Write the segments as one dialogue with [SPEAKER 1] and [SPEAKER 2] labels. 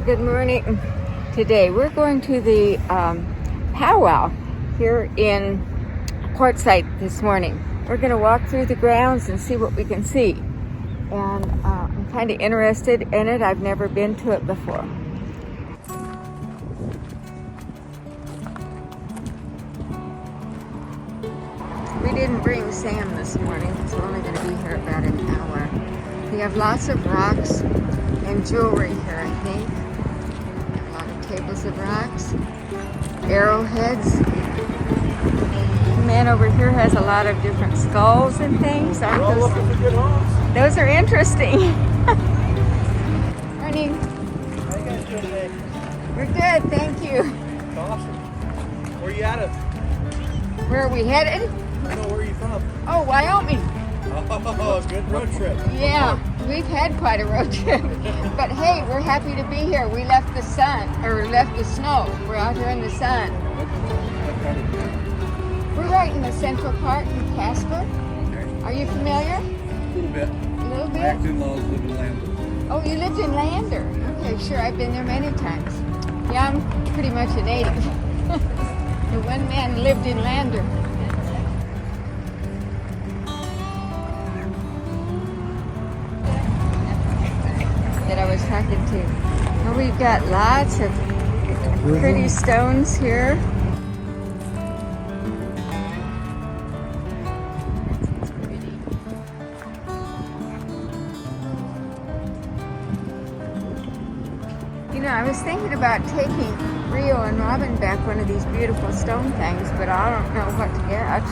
[SPEAKER 1] Good morning. Today we're going to the powwow here in Quartzsite this morning. We're going to walk through the grounds and see what we can see. And I'm kind of interested in it. I've never been to it before. We didn't bring Sam this morning. He's only going to be here about an hour. We have lots of rocks and jewelry here, I think. Tables of rocks, arrowheads. The man over here has a lot of different skulls and things. Aren't those are interesting. Morning.
[SPEAKER 2] How you guys doing today?
[SPEAKER 1] We're good, thank you.
[SPEAKER 2] Awesome. Where are you out of?
[SPEAKER 1] Where are we headed?
[SPEAKER 2] I don't know, where are you from?
[SPEAKER 1] Oh, Wyoming.
[SPEAKER 2] Oh, good road trip.
[SPEAKER 1] Yeah, we've had quite a road trip. But hey, we're happy to be here. We left the sun, or left the snow. We're out here in the sun. We're right in the central part in Casper. Are you familiar?
[SPEAKER 2] A little bit.
[SPEAKER 1] A little bit?
[SPEAKER 2] My ex-in-laws live in Lander.
[SPEAKER 1] Oh, you lived in Lander. Okay, sure, I've been there many times. Yeah, I'm pretty much a native. The one man lived in Lander. That I was talking to. Well, we've got lots of pretty stones here. That's pretty. You know, I was thinking about taking Rio and Robin back one of these beautiful stone things, but I don't know what to get.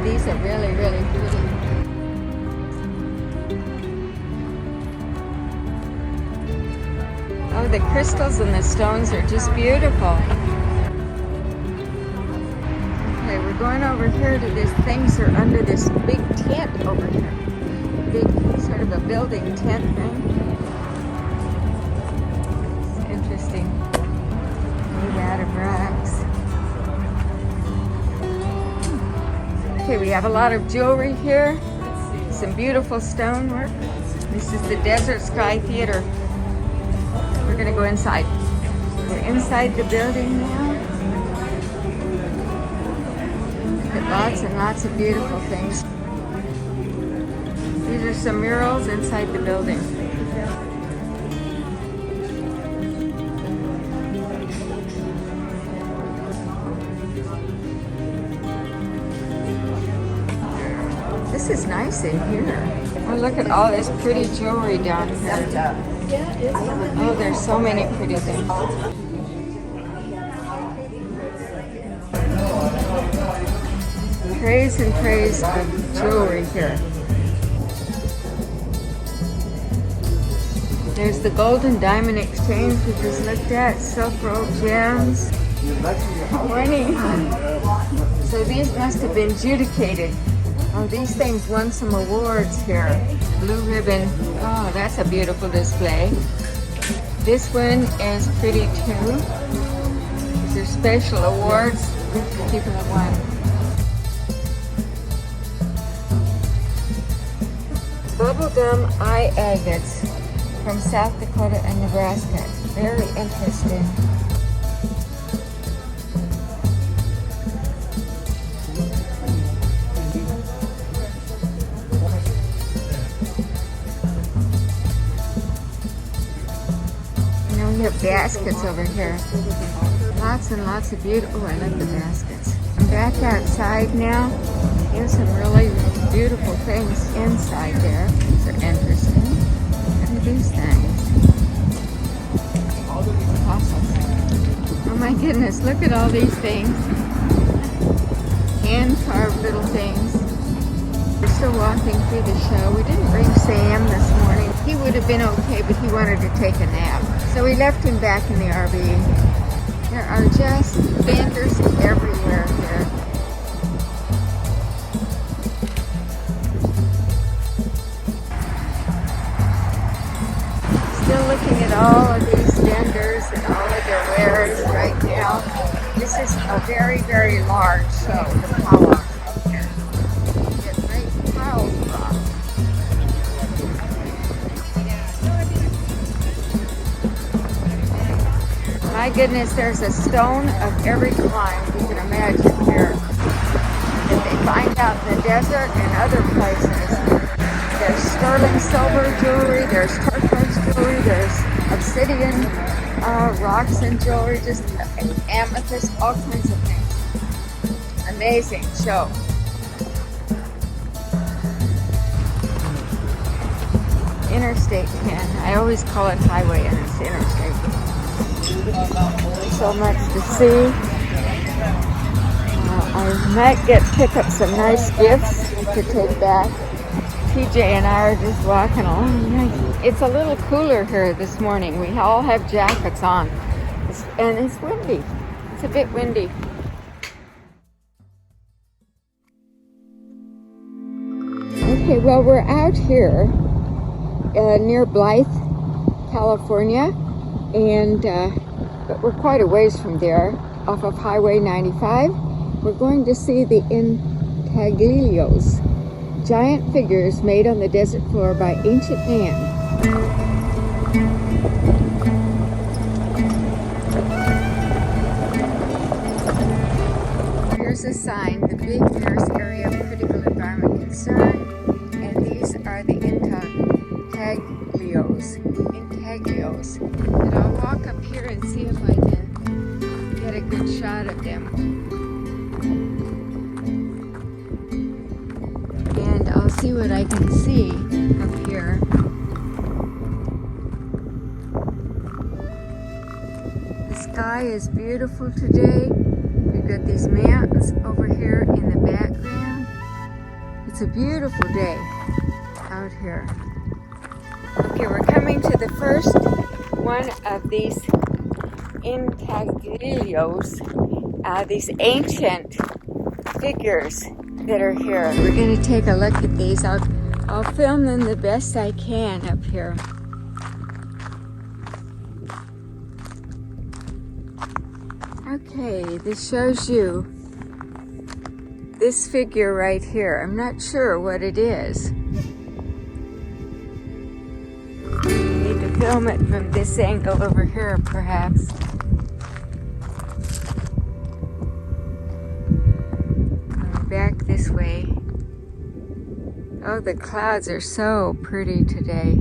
[SPEAKER 1] These are really, really pretty. Oh, the crystals and the stones are just beautiful. Okay, we're going over here to these things that are under this big tent over here. Big, sort of a building tent thing. It's interesting. Made out of rocks. Okay, we have a lot of jewelry here, some beautiful stonework. This is the Desert Sky Theater. We're going to go inside. We're inside the building now. Got lots and lots of beautiful things. These are some murals inside the building. This is nice in here. Oh, look at all this pretty jewelry down here. Oh, there's so many pretty things. Praise and praise of jewelry here. There's the gold and diamond exchange we just looked at. Silk roll gems. Good morning. So these must have been adjudicated. Oh, these things won some awards here. Blue ribbon. Oh, that's a beautiful display. This one is pretty too. These are special awards people have won. Bubblegum eye agates from South Dakota and Nebraska. Very interesting. We have baskets over here. Lots and lots of beautiful, I like the baskets. I'm back outside now. There's some really beautiful things inside there. These are interesting. Look at these things. goodness, look at all these things. Hand-carved little things. We're still walking through the show. We didn't bring Sam this morning. He would have been okay, but he wanted to take a nap. So we left him back in the RV. There are just vendors everywhere here. Still looking at all of these vendors and all of their wares right now. This is a very, very large show, the power up here. You get great power from. My goodness, there's a stone of every kind you can imagine here that they find out in the desert and other places. There's sterling silver jewelry, there's turquoise jewelry, there's obsidian rocks and jewelry, just amethyst, all kinds of things. Amazing show. Interstate 10. I always call it highway and it's interstate. So much to see. I might pick up some nice gifts to take back. TJ and I are just walking along. It's a little cooler here this morning. We all have jackets on. And it's windy. It's a bit windy. Okay, well, we're out here near Blythe, California. And but we're quite a ways from there, off of Highway 95. We're going to see the Intaglios. Giant figures made on the desert floor by ancient man. Here's a sign, the Big Bears Area of Critical Environment Concern, and these are the Intaglios. And I'll walk up here and see if I can get a good shot of them. See what I can see up here. The sky is beautiful today. We've got these mountains over here in the background. It's a beautiful day out here. Okay, we're coming to the first one of these Intaglios, these ancient figures that are here. We're going to take a look at these. I'll film them the best I can up here. Okay, this shows you this figure right here. I'm not sure what it is. I need to film it from this angle over here, perhaps. Back this way. Oh, the clouds are so pretty today.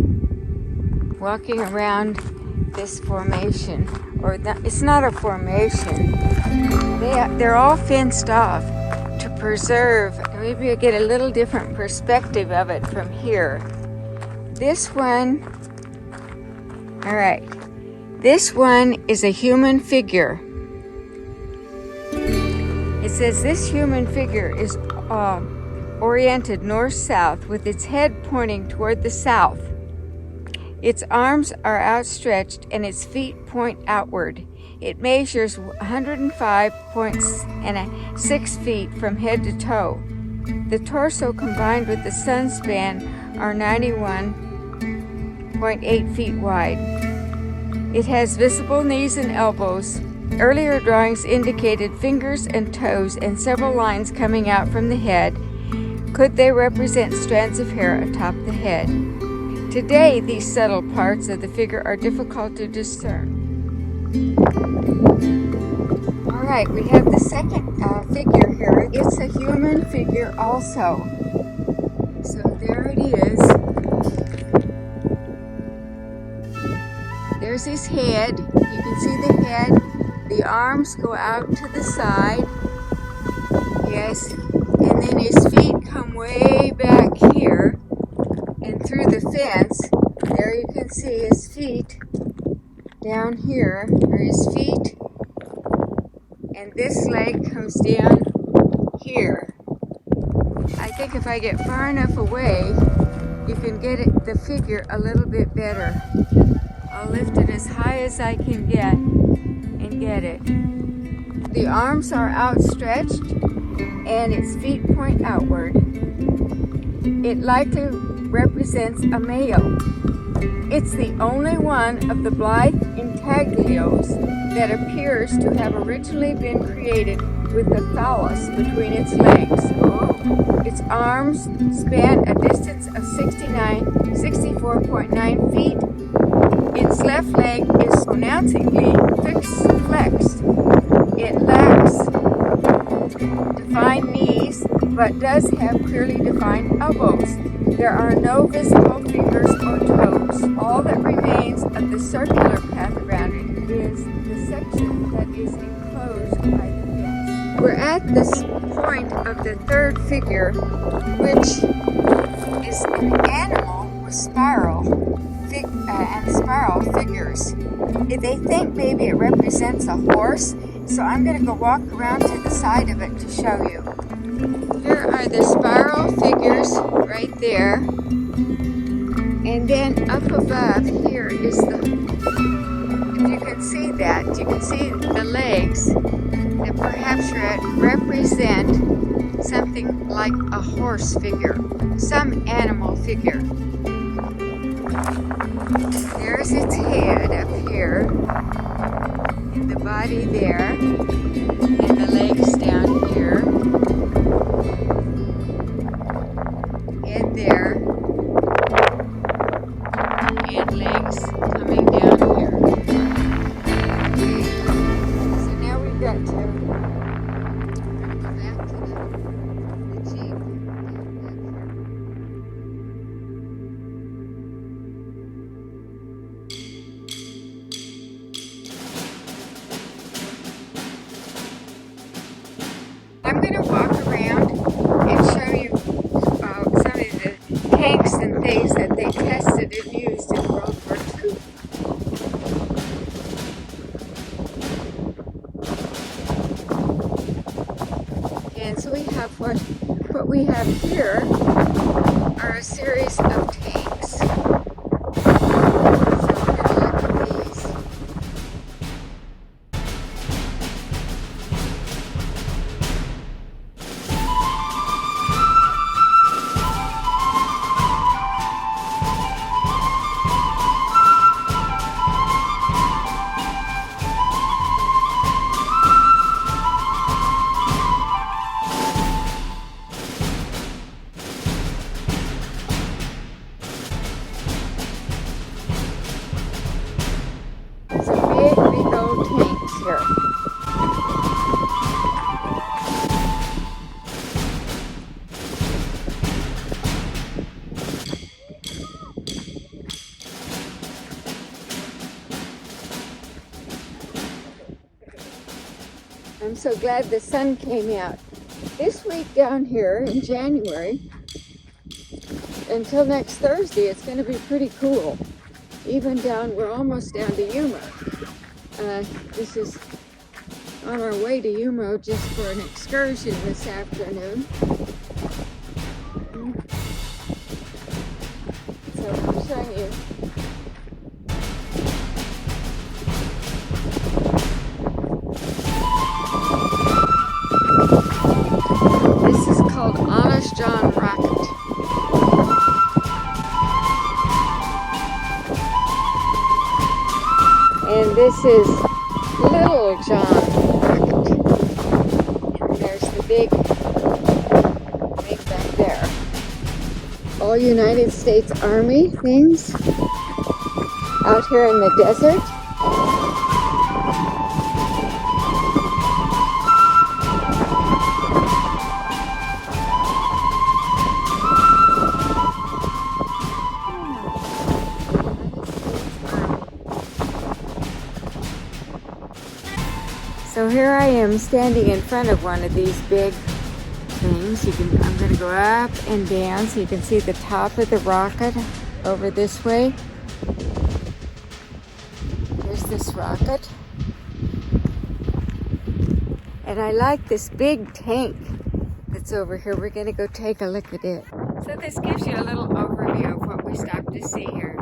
[SPEAKER 1] Walking around this formation, it's not a formation. They're all fenced off to preserve. Maybe I get a little different perspective of it from here. This one, all right. This one is a human figure. It says this human figure is oriented north-south with its head pointing toward the south. Its arms are outstretched and its feet point outward. It measures 105.6 feet from head to toe. The torso combined with the sunspan are 91.8 feet wide. It has visible knees and elbows. Earlier drawings indicated fingers and toes and several lines coming out from the head. Could they represent strands of hair atop the head? Today, these subtle parts of the figure are difficult to discern. All right, we have the second figure here. It's a human figure also. So there it is. There's his head. You can see the head. The arms go out to the side. Yes. And then his feet come way back here. And through the fence, there you can see his feet. Down here are his feet. and this leg comes down here. I think if I get far enough away, you can get the figure a little bit better. I'll lift it as high as I can get and get it. The arms are outstretched and its feet point outward. It likely represents a male. It's the only one of the Blythe Intaglios that appears to have originally been created with the phallus between its legs. Its arms span a distance of 64.9 feet. Its left leg is pronouncingly flexed. It lacks defined knees, but does have clearly defined elbows. There are no visible fingers or toes. All that remains of the circular path around it is the section that is enclosed by the fence. We're at this point of the third figure, which is an animal with spiral figures. They think maybe it represents a horse, so I'm going to go walk around to the side of it to show you. Here are the spiral figures right there, and then up above here is if you can see that, you can see the legs that perhaps represent something like a horse figure, some animal figure. There's its head up here, and the body there, and the legs down here, head there, and legs coming down here. So now we've got to go back to the Jeep. I'm going to walk around and show you some of the tanks and things that they tested and used in World War II. And so we have what we have here are a series of tanks. So we're going to look at these. Big old tanks here. I'm so glad the sun came out. This week down here in January, until next Thursday, it's going to be pretty cool. Even we're almost down to Yuma. This is on our way to Yuma just for an excursion this afternoon. So I'm showing you. This is called Honest John Rocket. And this is Little John Rocket. And there's the big back there. All United States Army things out here in the desert. So here I am standing in front of one of these big things. I'm going to go up and down so you can see the top of the rocket over this way. There's this rocket. And I like this big tank that's over here. We're gonna go take a look at it. So this gives you a little overview of what we stopped to see here.